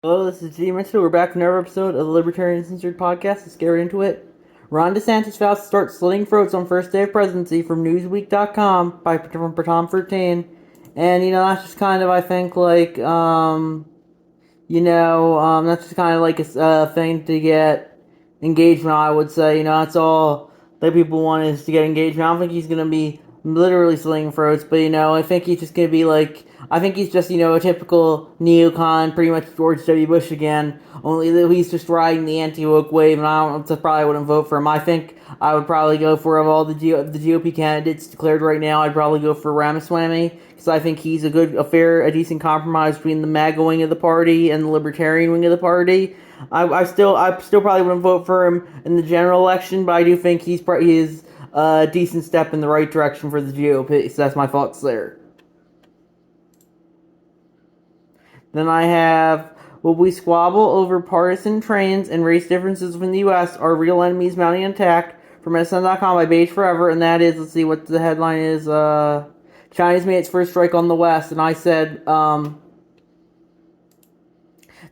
Hello, this is G. Mitchell. We're back with another episode of the Libertarian Uncensored podcast. Let's get right into it. Ron DeSantis vows to start slitting throats on first day of presidency from Newsweek.com from Tom 13. And, that's just kind of, I think, that's just kind of like a thing to get engagement, I would say. That's all that people want is to get engagement. I don't think he's going to be literally slinging throats, but, I think he's just going to be like, I think he's just, a typical neocon, pretty much George W. Bush again, only that he's just riding the anti-woke wave, and probably wouldn't vote for him. I think I would probably go for, of all the GOP candidates declared right now, I'd probably go for Ramaswamy, because I think he's a decent compromise between the MAGA wing of the party and the Libertarian wing of the party. I still probably wouldn't vote for him in the general election, but I do think he is a decent step in the right direction for the GOP. So that's my thoughts there. Then I have, will we squabble over partisan trains and race differences within the U.S. Are real enemies mounting an attack? From SN.com by Beige Forever, and that is, let's see what the headline is, China's made its first strike on the West, and I said, the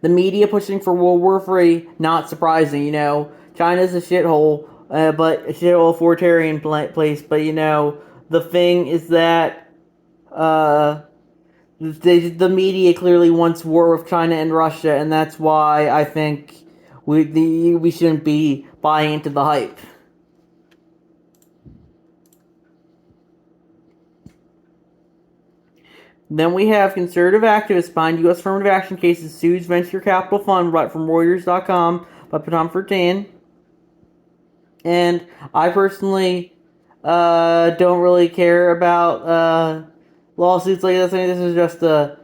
media pushing for World War III, not surprising, China's a shithole, but a shithole authoritarian place, but, the thing is that, the media clearly wants war with China and Russia, and that's why I think we shouldn't be buying into the hype. Then we have conservative activists behind U.S. affirmative action cases sues venture capital fund right from Reuters.com by Tom 13. And I personally don't really care about lawsuits like this. I mean, this is just a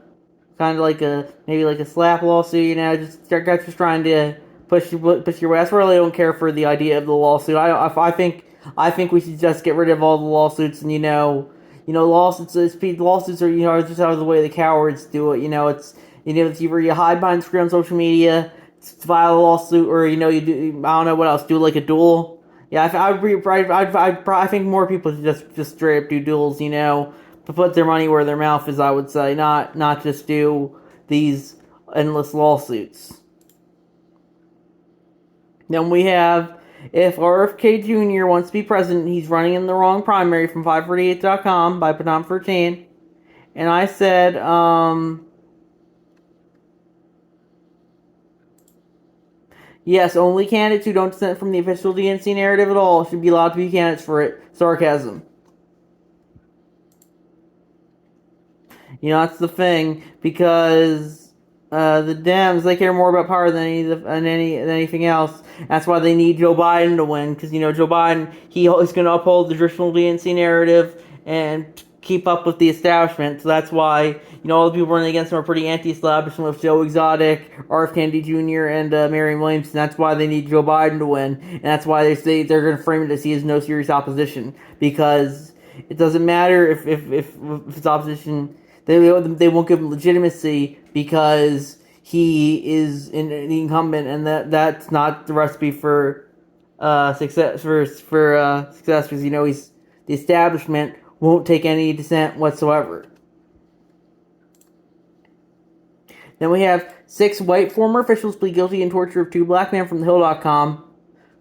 kind of like maybe like a slap lawsuit, just trying to push your way. I really don't care for the idea of the lawsuit. I think we should just get rid of all the lawsuits, and lawsuits are just out of the way the cowards do it. It's either you hide behind the screen on social media, file a lawsuit, or you do, I don't know what else, do like a duel. Yeah, I think more people should just straight up do duels, to put their money where their mouth is, I would say, not just do these endless lawsuits. Then we have, if RFK Jr. wants to be president, he's running in the wrong primary from 548.com by Padam 13. And I said, yes, only candidates who don't dissent from the official DNC narrative at all should be allowed to be candidates for it. Sarcasm. That's the thing, because the Dems, they care more about power than anything else. That's why they need Joe Biden to win, because Joe Biden, he is going to uphold the traditional DNC narrative and keep up with the establishment. So that's why all the people running against him are pretty anti-establishment, with Joe Exotic, R.F. Kennedy Jr., and Marianne Williamson. That's why they need Joe Biden to win, and that's why they say they're going to frame it as he has no serious opposition, because it doesn't matter if it's opposition. They won't give him legitimacy because he is an incumbent, and that's not the recipe for success. Success, because he's the establishment won't take any dissent whatsoever. Then we have 6 white former officials plead guilty in torture of 2 black men from thehill.com.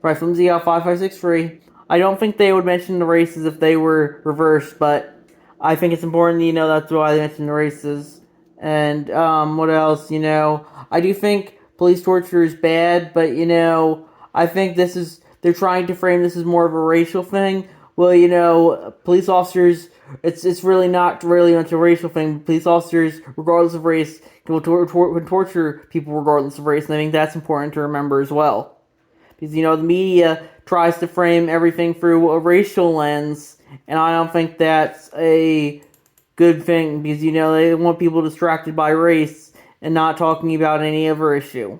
Right from ZL 5563. I don't think they would mention the races if they were reversed, but I think it's important, that's why they mention the races. And, what else, I do think police torture is bad, but, I think they're trying to frame this as more of a racial thing. Well, police officers, it's really not really much a racial thing. Police officers, regardless of race, can torture people regardless of race, and I think that's important to remember as well. Because, the media tries to frame everything through a racial lens, and I don't think that's a good thing, because, they want people distracted by race and not talking about any other issue.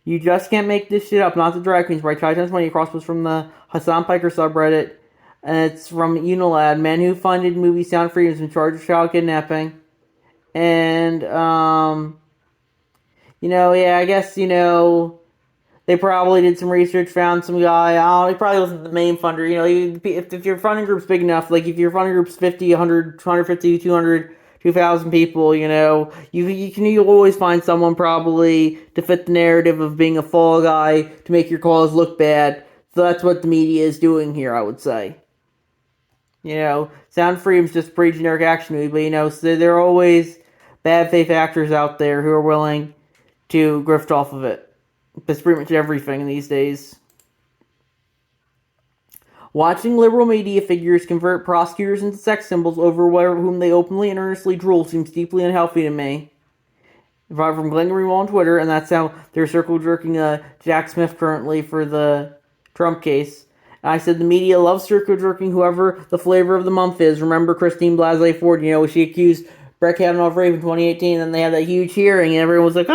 You just can't make this shit up, not the drag queens, by Chai Times Money. Cross was from the Hassan Piker subreddit, and it's from Unilad. Men who funded movie Sound Freedom's in charge of child kidnapping. And, I guess, they probably did some research, found some guy. He probably wasn't the main funder. If your funding group's big enough, like if your funding group's 50, 100, 250, 200, 2,000 people, you'll always find someone probably to fit the narrative of being a fall guy to make your cause look bad. So that's what the media is doing here, I would say. Sound Freedom's just a pretty generic action movie, but so there are always bad faith actors out there who are willing to grift off of it. That's pretty much everything these days. Watching liberal media figures convert prosecutors into sex symbols over whom they openly and earnestly drool seems deeply unhealthy to me. From Glenn Greenwald on Twitter, and that's how they're circle jerking Jack Smith currently for the Trump case. And I said the media loves circle jerking whoever the flavor of the month is. Remember Christine Blasey Ford, she accused Brett Kavanaugh of rape in 2018, and they had that huge hearing, and everyone was like,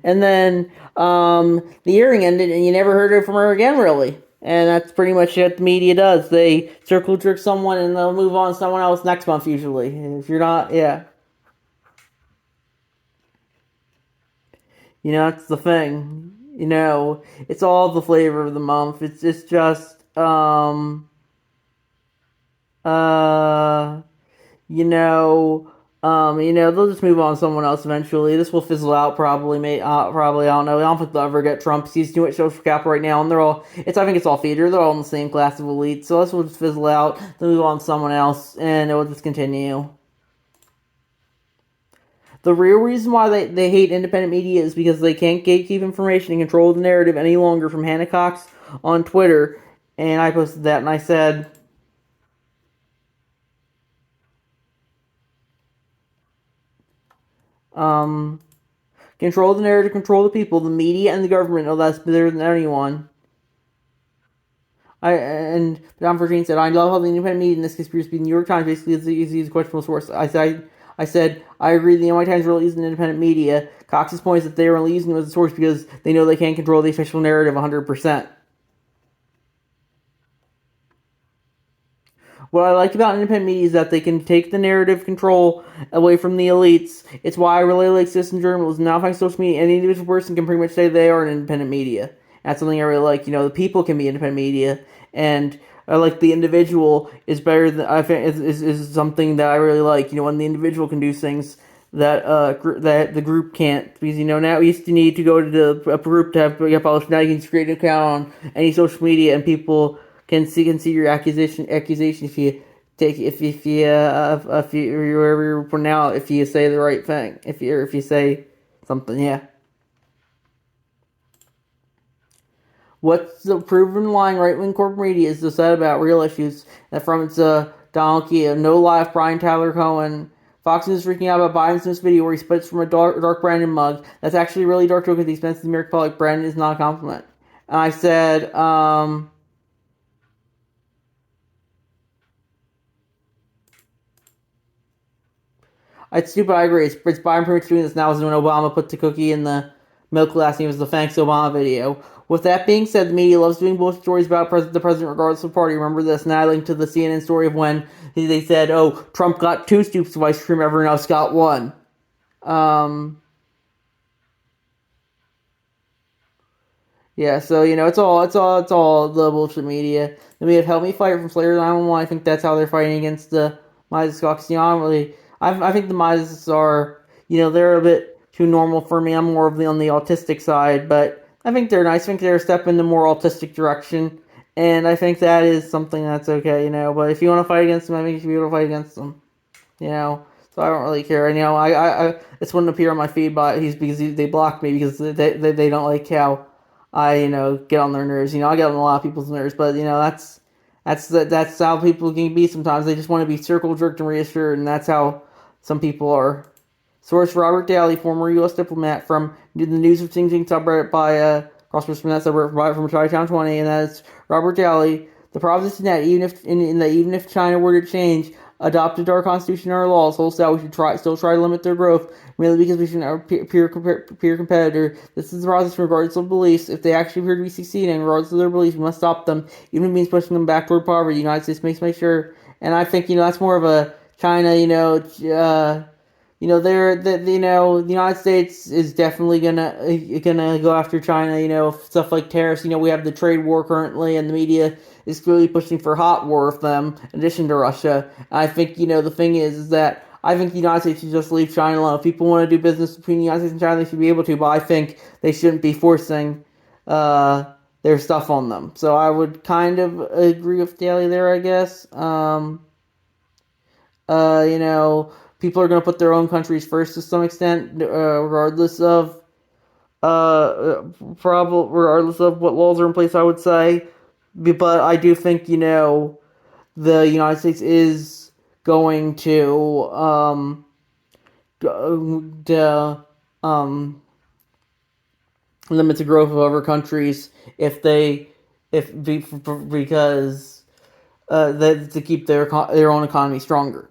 and then the hearing ended, and you never heard it from her again, really. And that's pretty much what the media does. They circle jerk someone, and they'll move on to someone else next month, usually. If you're not, yeah. That's the thing. It's all the flavor of the month. It's just, they'll just move on to someone else eventually. This will fizzle out probably, probably, I don't know. I don't think they'll ever get Trump. He's too much social capital right now, and I think it's all theater. They're all in the same class of elite. So this will just fizzle out, they'll move on to someone else, and it will just continue. The real reason why they hate independent media is because they can't gatekeep information and control the narrative any longer. From Hannah Cox on Twitter, and I posted that, and I said, control the narrative, control the people. The media and the government know that's better than anyone. And John Virgin said, I love how the independent media in this case appears to be the New York Times basically is a questionable source. I said, I agree the NY Times really isn't independent media. Cox's point is that they are only using them as a source because they know they can't control the official narrative 100%. What I like about independent media is that they can take the narrative control away from the elites. It's why I really like citizen journalism. Now, thanks to social media, any individual person can pretty much say they are an independent media. That's something I really like. The people can be independent media, and I like the individual is better than, I think is something that I really like. When the individual can do things that that the group can't, because now we used to need to go to a group to get published. Now you can create an account on any social media, and people can see your accusation if you take if you wherever you're putting out, if you say the right thing, if you say something, yeah. What's the proven lying right-wing corporate media is to said about real issues, that from its Donald Key, No Life, Brian Tyler Cohen. Fox News freaking out about Biden's newest video where he spits from a dark Brandon mug. That's actually really dark joke at the expense of the American public. Brandon is not a compliment. And I said, it's stupid, I agree. It's Biden pretty much doing this now as when Obama put the cookie in the milk glass and it was the Thanks Obama video. With that being said, the media loves doing bullshit stories about the president regardless of party. Remember this, and I linked to the CNN story of when they said, Trump got 2 scoops of ice cream, everyone else got 1. Yeah, so, it's all the bullshit media. The media have helped me fight from Slayer 911. I think that's how they're fighting against the Mises Caucus. I think the Mises are, they're a bit too normal for me. I'm more on the autistic side, but I think they're nice. I think they're a step in the more autistic direction, and I think that is something that's okay, But if you want to fight against them, I think you should be able to fight against them, So I don't really care. I this wouldn't appear on my feed, but because they blocked me because they don't like how I get on their nerves. I get on a lot of people's nerves, but that's how people can be sometimes. They just want to be circle jerked and reassured, and that's how some people are. Source Robert Daly, former U.S. diplomat, from the News of Xinjiang subreddit by crosswords from that subreddit from Chinatown 20, and that's Robert Daly. The problem is that even if China were to change, adopted our constitution and our laws wholesale, we should still try to limit their growth, merely because we should have a peer competitor. This is the process regardless of beliefs. If they actually appear to be succeeding, regardless of their beliefs, we must stop them, even if it means pushing them back toward poverty. The United States makes make sure, and I think that's more of a China, the United States is definitely gonna go after China. Stuff like tariffs. We have the trade war currently, and the media is clearly pushing for hot war with them, in addition to Russia. And I think the thing is that I think the United States should just leave China alone. If people want to do business between the United States and China, they should be able to, but I think they shouldn't be forcing their stuff on them. So I would kind of agree with Daly there, I guess. You know, people are going to put their own countries first to some extent, regardless of regardless of what laws are in place, I would say. But I do think, you know, the United States is going to limit the growth of other countries if they because to keep their own economy stronger.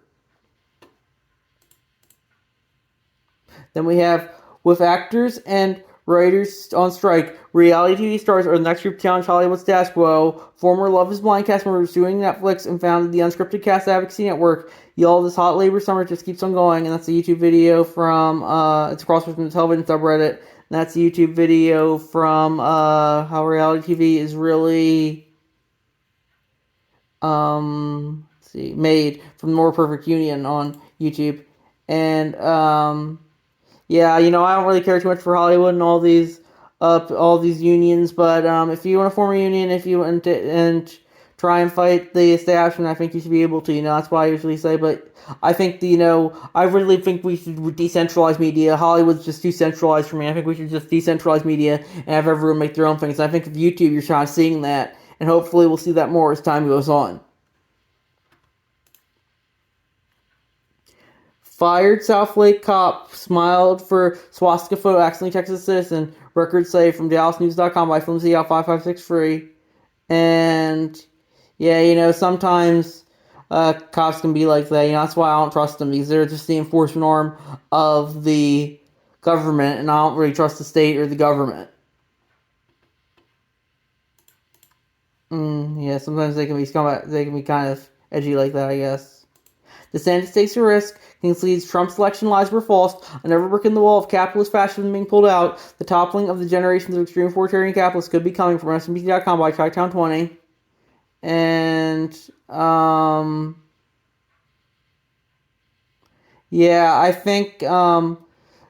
Then we have, with actors and writers on strike, reality TV stars are the next group to challenge Hollywood's status quo. Former Love is Blind cast members suing Netflix and founded the Unscripted Cast Advocacy Network. Y'all, this hot labor summer just keeps on going, and that's a YouTube video from, it's a crossover from the television subreddit, and that's a YouTube video from, how reality TV is really, let's see, made from More Perfect Union on YouTube. And, yeah, you know, I don't really care too much for Hollywood and all these unions, but if you want to form a union, if you want to and try and fight the establishment, I think you should be able to. You know, that's what I usually say. But I think I really think we should decentralize media. Hollywood's just too centralized for me. I think we should just decentralize media and have everyone make their own things. I think with YouTube, you're kind of seeing that, and hopefully we'll see that more as time goes on. Fired South Lake cop smiled for swastika photo accidentally Texas citizen. Records say from DallasNews.com by Flimsy Out 556 And yeah, you know, sometimes cops can be like that. You know, that's why I don't trust them, because they're just the enforcement arm of the government, and I don't really trust the state or the government. Yeah, sometimes they can be kind of edgy like that, I guess. DeSantis takes a risk, concedes Trump's election lies were false, another brick in the wall of capitalist fascism being pulled out, the toppling of the generations of extreme authoritarian capitalists could be coming from SMBC.com by Chi-Town20. And, yeah, I think,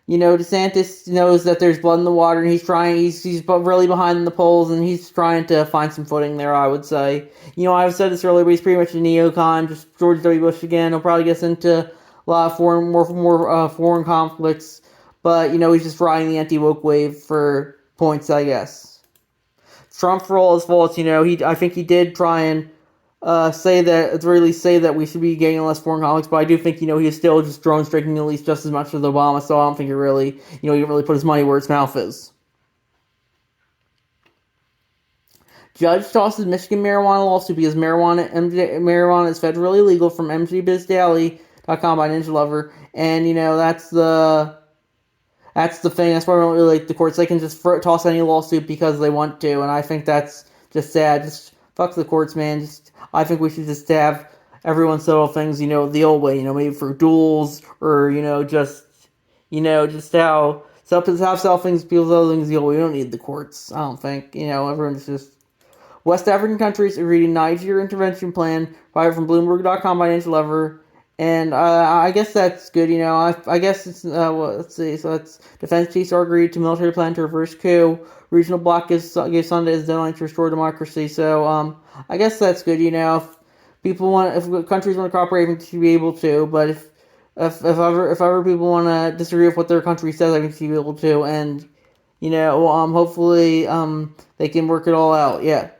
you know, DeSantis knows that there's blood in the water, and he's really behind in the polls, and he's trying to find some footing there, I would say. You know, I've said this earlier, but he's pretty much a neocon, just George W. Bush again. He'll probably get into a lot of foreign conflicts, but, you know, he's just riding the anti-woke wave for points, I guess. Trump, for all his faults, you know, I think he did try and say that we should be getting less foreign conflicts, but I do think, you know, he is still just drone striking at least just as much as Obama, so I don't think he didn't really put his money where his mouth is. Judge tosses Michigan marijuana lawsuit because marijuana is federally legal from mgbizdaily.com by Ninja Lover, and, you know, that's the thing. That's why I don't really like the courts. They can just toss any lawsuit because they want to, and I think that's just sad. Just fuck the courts, man. I think we should just have everyone settle things, you know, the old way, you know, maybe for duels, or, you know, just how settle things, people settle things the old way. We don't need the courts, I don't think. You know, everyone's just... West African countries agreed to Niger intervention plan, private from Bloomberg.com by Ninja Lover. And I guess that's good, you know. I guess it's, let's see, so that's defense chiefs are agreed to military plan to reverse coup. Regional bloc gives Sunday as deadline to restore democracy. So, I guess that's good, you know. If countries want to cooperate, I think they should be able to. But if ever people want to disagree with what their country says, I think they should be able to. And, you know, hopefully, they can work it all out, yeah.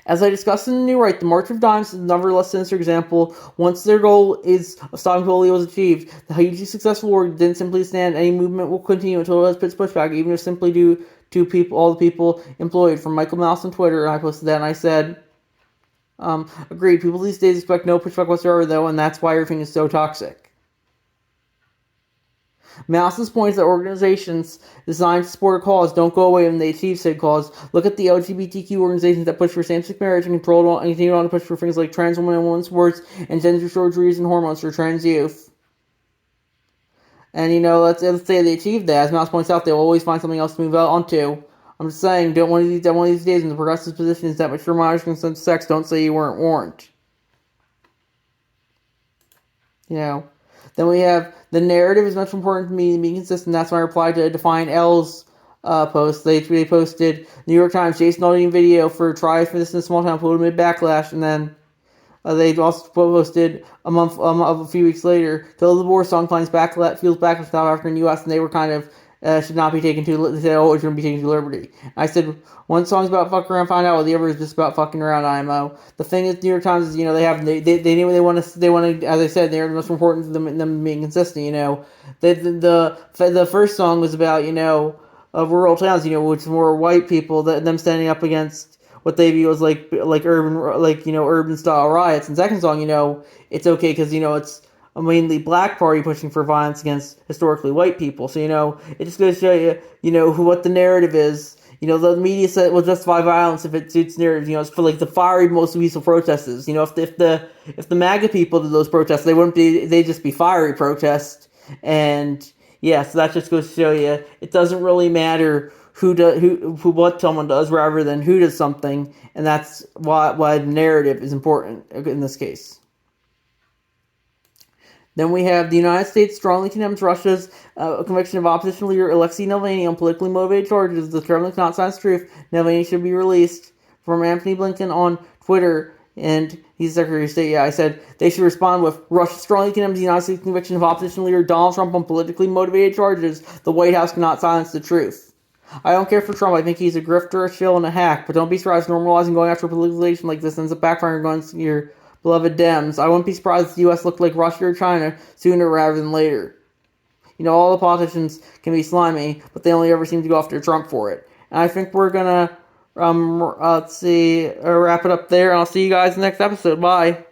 As I discussed in the New Right, the March of Dimes is another less sinister example. Once their goal of stopping polio was achieved, the hugely successful war didn't simply stand. Any movement will continue until it has pushback, even if simply due to all the people employed. From Michael Mouse on Twitter, and I posted that, and I said, agreed, people these days expect no pushback whatsoever, though, and that's why everything is so toxic. Mouse's point is that organizations designed to support a cause don't go away when they achieve said cause. Look at the LGBTQ organizations that push for same-sex marriage and continue on to push for things like trans women and women's sports and gender surgeries and hormones for trans youth. And, you know, let's say they achieve that. As Mouse points out, they'll always find something else to move on to. I'm just saying, one of these days when the progressive position is that mature minors consent to sex, don't say you weren't warned. you know. Then we have the narrative is much important to me and being consistent. That's my reply to Define L's post. They posted New York Times Jason Aldean video for try for this in a small town, put amid backlash, and then they also posted a few weeks later, Till the War song finds feels backlash in South Africa and U.S. and they were kind of should not be taken to. They said, oh, it's going to be taken to liberty. And I said, one song's about fucking around, find out. Well, the other is just about fucking around. IMO. The thing is, New York Times is, they know what they want to. They want to, as I said, they're the most important to them being consistent. The first song was about of rural towns, which were white people, them standing up against what they view as like urban style riots. And second song, it's okay because it's a mainly black party pushing for violence against historically white people. So it just goes to show what the narrative is. The media said will justify violence if it suits narrative. It's for like the fiery, most peaceful protests. If the MAGA people did those protests, they'd just be fiery protests. And yeah, so that just goes to show you it doesn't really matter what someone does rather than who does something, and that's why the narrative is important in this case. Then we have the United States strongly condemns Russia's conviction of opposition leader Alexei Navalny on politically motivated charges. The Kremlin cannot silence truth. Navalny should be released. From Anthony Blinken on Twitter, and he's Secretary of State. Yeah, I said they should respond with Russia strongly condemns the United States conviction of opposition leader Donald Trump on politically motivated charges. The White House cannot silence the truth. I don't care for Trump. I think he's a grifter, a shill, and a hack. But don't be surprised normalizing going after politicization like this ends up backfiring against your beloved Dems. I wouldn't be surprised if the U.S. looked like Russia or China sooner rather than later. All the politicians can be slimy, but they only ever seem to go after Trump for it. And I think we're gonna wrap it up there. And I'll see you guys in the next episode. Bye.